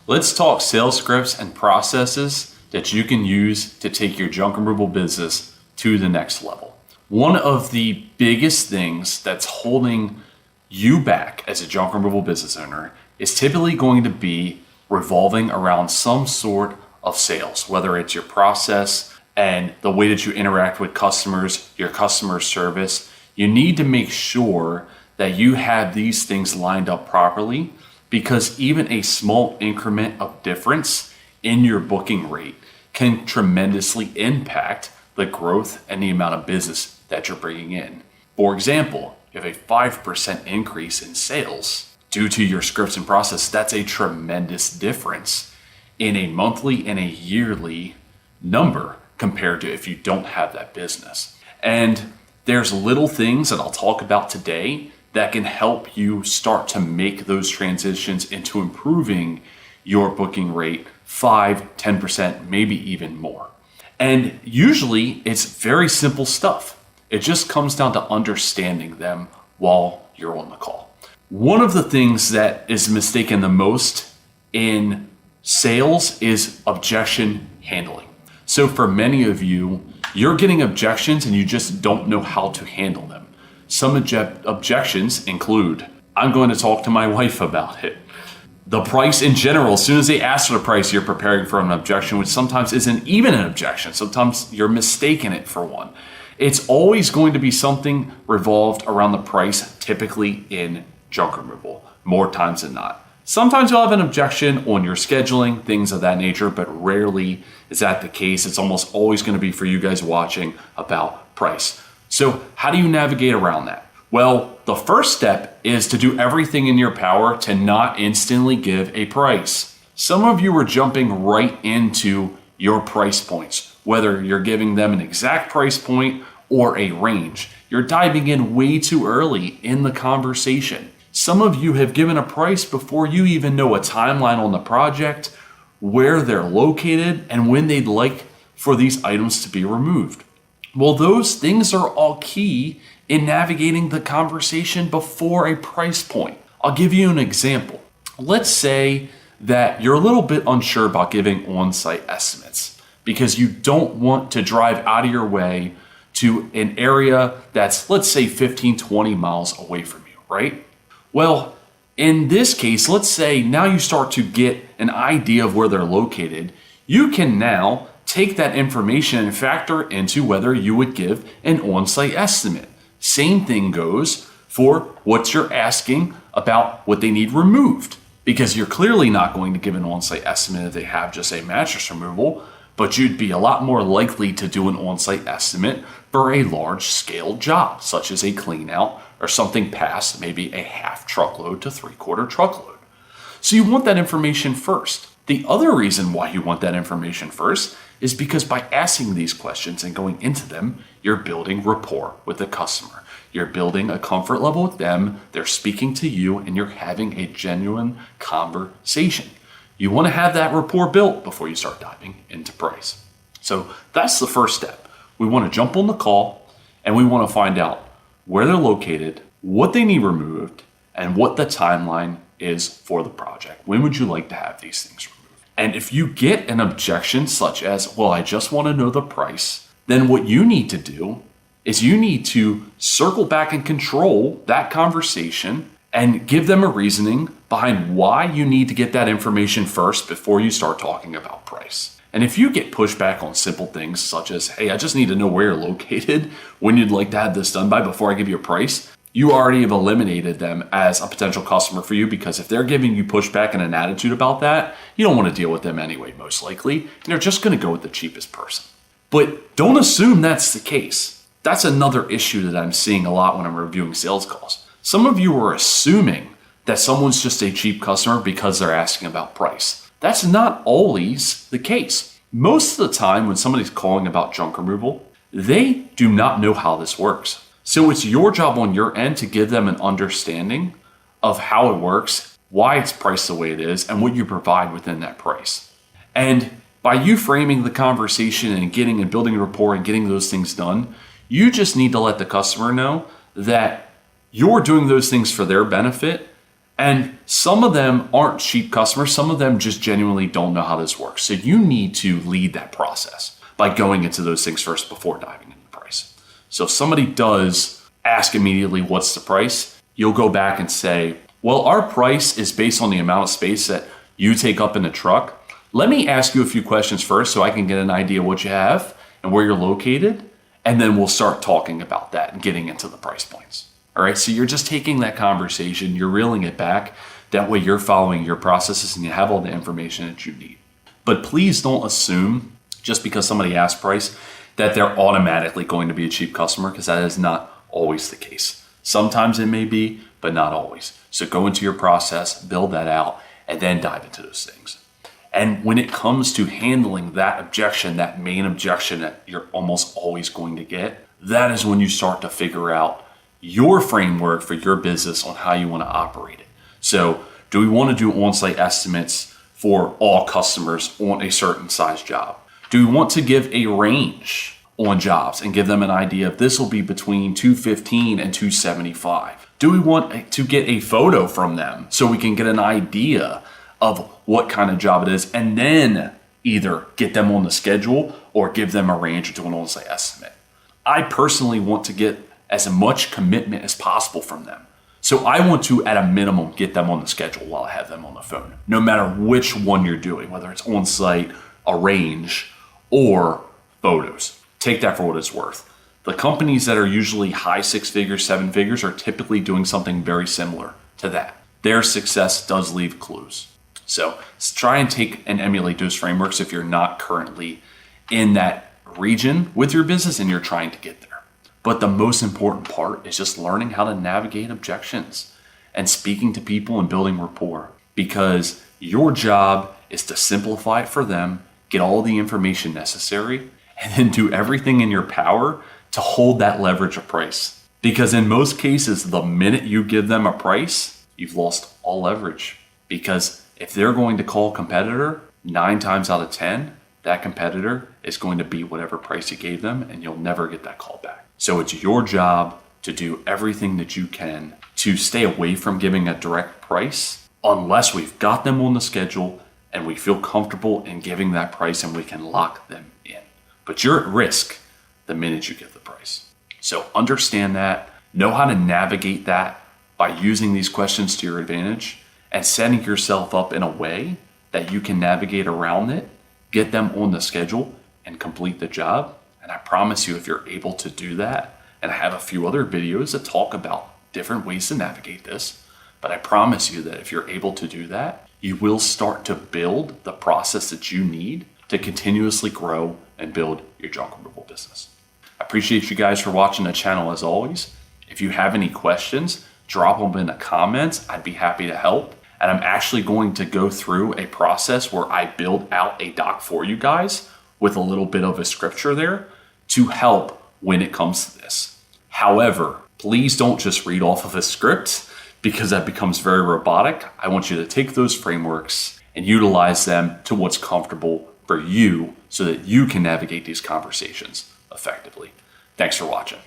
Let's talk sales scripts and processes that you can use to take your junk removal business to the next level. One of the biggest things that's holding you back as a junk removal business owner is typically going to be revolving around some sort of sales, whether it's your process and the way that you interact with customers, your customer service. You need to make sure that you have these things lined up properly, because even a small increment of difference in your booking rate can tremendously impact the growth and the amount of business that you're bringing in. For example, if a 5% increase in sales due to your scripts and process, that's a tremendous difference in a monthly and a yearly number compared to if you don't have that business. And there's little things that I'll talk about today that can help you start to make those transitions into improving your booking rate 5, 10%, maybe even more. And usually it's very simple stuff. It just comes down to understanding them while you're on the call. One of the things that is mistaken the most in sales is objection handling. So for many of you, you're getting objections and you just don't know how to handle them. Some objections include, I'm going to talk to my wife about it. The price in general, as soon as they ask for the price, you're preparing for an objection, which sometimes isn't even an objection. Sometimes you're mistaking it for one. It's always going to be something revolved around the price, typically in junk removal, more times than not. Sometimes you'll have an objection on your scheduling, things of that nature, but rarely is that the case. It's almost always going to be, for you guys watching, about price. So how do you navigate around that? Well, the first step is to do everything in your power to not instantly give a price. Some of you are jumping right into your price points, whether you're giving them an exact price point or a range. You're diving in way too early in the conversation. Some of you have given a price before you even know a timeline on the project, where they're located, and when they'd like for these items to be removed. Well, those things are all key in navigating the conversation before a price point. I'll give you an example. Let's say that you're a little bit unsure about giving on-site estimates because you don't want to drive out of your way to an area that's, let's say, 15, 20 miles away from you, right? Well, in this case, let's say now you start to get an idea of where they're located. You can now take that information and factor into whether you would give an on-site estimate. Same thing goes for what you're asking about what they need removed, because you're clearly not going to give an on-site estimate if they have just a mattress removal, but you'd be a lot more likely to do an on-site estimate for a large-scale job, such as a clean out or something past maybe a half truckload to 3/4 truckload. So you want that information first. The other reason why you want that information first is because by asking these questions and going into them, you're building rapport with the customer. You're building a comfort level with them, they're speaking to you, and you're having a genuine conversation. You want to have that rapport built before you start diving into price. So that's the first step. We want to jump on the call and we want to find out where they're located, what they need removed, and what the timeline is for the project. When would you like to have these things removed? And if you get an objection such as, well, I just want to know the price, then what you need to do is you need to circle back and control that conversation and give them a reasoning behind why you need to get that information first before you start talking about price. And if you get pushback on simple things such as, hey, I just need to know where you're located, when you'd like to have this done by before I give you a price, you already have eliminated them as a potential customer for you, because if they're giving you pushback and an attitude about that, you don't want to deal with them anyway, most likely, and they're just going to go with the cheapest person. But don't assume that's the case. That's another issue that I'm seeing a lot when I'm reviewing sales calls. Some of you are assuming that someone's just a cheap customer because they're asking about price. That's not always the case. Most of the time when somebody's calling about junk removal, they do not know how this works. So it's your job on your end to give them an understanding of how it works, why it's priced the way it is, and what you provide within that price. And by you framing the conversation and getting and building a rapport and getting those things done, you just need to let the customer know that you're doing those things for their benefit And some of them aren't cheap customers. Some of them just genuinely don't know how this works. So you need to lead that process by going into those things first before diving into the price. So if somebody does ask immediately, what's the price? You'll go back and say, well, our price is based on the amount of space that you take up in the truck. Let me ask you a few questions first so I can get an idea what you have and where you're located. And then we'll start talking about that and getting into the price points. All right, so you're just taking that conversation, you're reeling it back. That way you're following your processes and you have all the information that you need. But please don't assume just because somebody asks price that they're automatically going to be a cheap customer, because that is not always the case. Sometimes it may be, but not always. So go into your process, build that out, and then dive into those things. And when it comes to handling that objection, that main objection that you're almost always going to get, that is when you start to figure out your framework for your business on how you want to operate it. So do we want to do on-site estimates for all customers on a certain size job? Do we want to give a range on jobs and give them an idea of this will be between 215 and 275? Do we want to get a photo from them so we can get an idea of what kind of job it is, and then either get them on the schedule or give them a range or do an on-site estimate? I personally want to get as much commitment as possible from them. So I want to, at a minimum, get them on the schedule while I have them on the phone, no matter which one you're doing, whether it's on-site, a range, or photos. Take that for what it's worth. The companies that are usually high 6 figures, 7 figures are typically doing something very similar to that. Their success does leave clues. So try and take and emulate those frameworks if you're not currently in that region with your business and you're trying to get there. But the most important part is just learning how to navigate objections and speaking to people and building rapport, because your job is to simplify it for them, get all the information necessary, and then do everything in your power to hold that leverage of price. Because in most cases, the minute you give them a price, you've lost all leverage. Because if they're going to call a competitor, 9 times out of 10, that competitor is going to beat whatever price you gave them, and you'll never get that call back. So it's your job to do everything that you can to stay away from giving a direct price unless we've got them on the schedule and we feel comfortable in giving that price and we can lock them in. But you're at risk the minute you give the price. So understand that, know how to navigate that by using these questions to your advantage and setting yourself up in a way that you can navigate around it, get them on the schedule, and complete the job. And I promise you, if you're able to do that, and I have a few other videos that talk about different ways to navigate this, but I promise you that if you're able to do that, you will start to build the process that you need to continuously grow and build your junk removal business. I appreciate you guys for watching the channel as always. If you have any questions, drop them in the comments. I'd be happy to help. And I'm actually going to go through a process where I build out a doc for you guys with a little bit of a scripture there to help when it comes to this. However, please don't just read off of a script because that becomes very robotic. I want you to take those frameworks and utilize them to what's comfortable for you so that you can navigate these conversations effectively. Thanks for watching.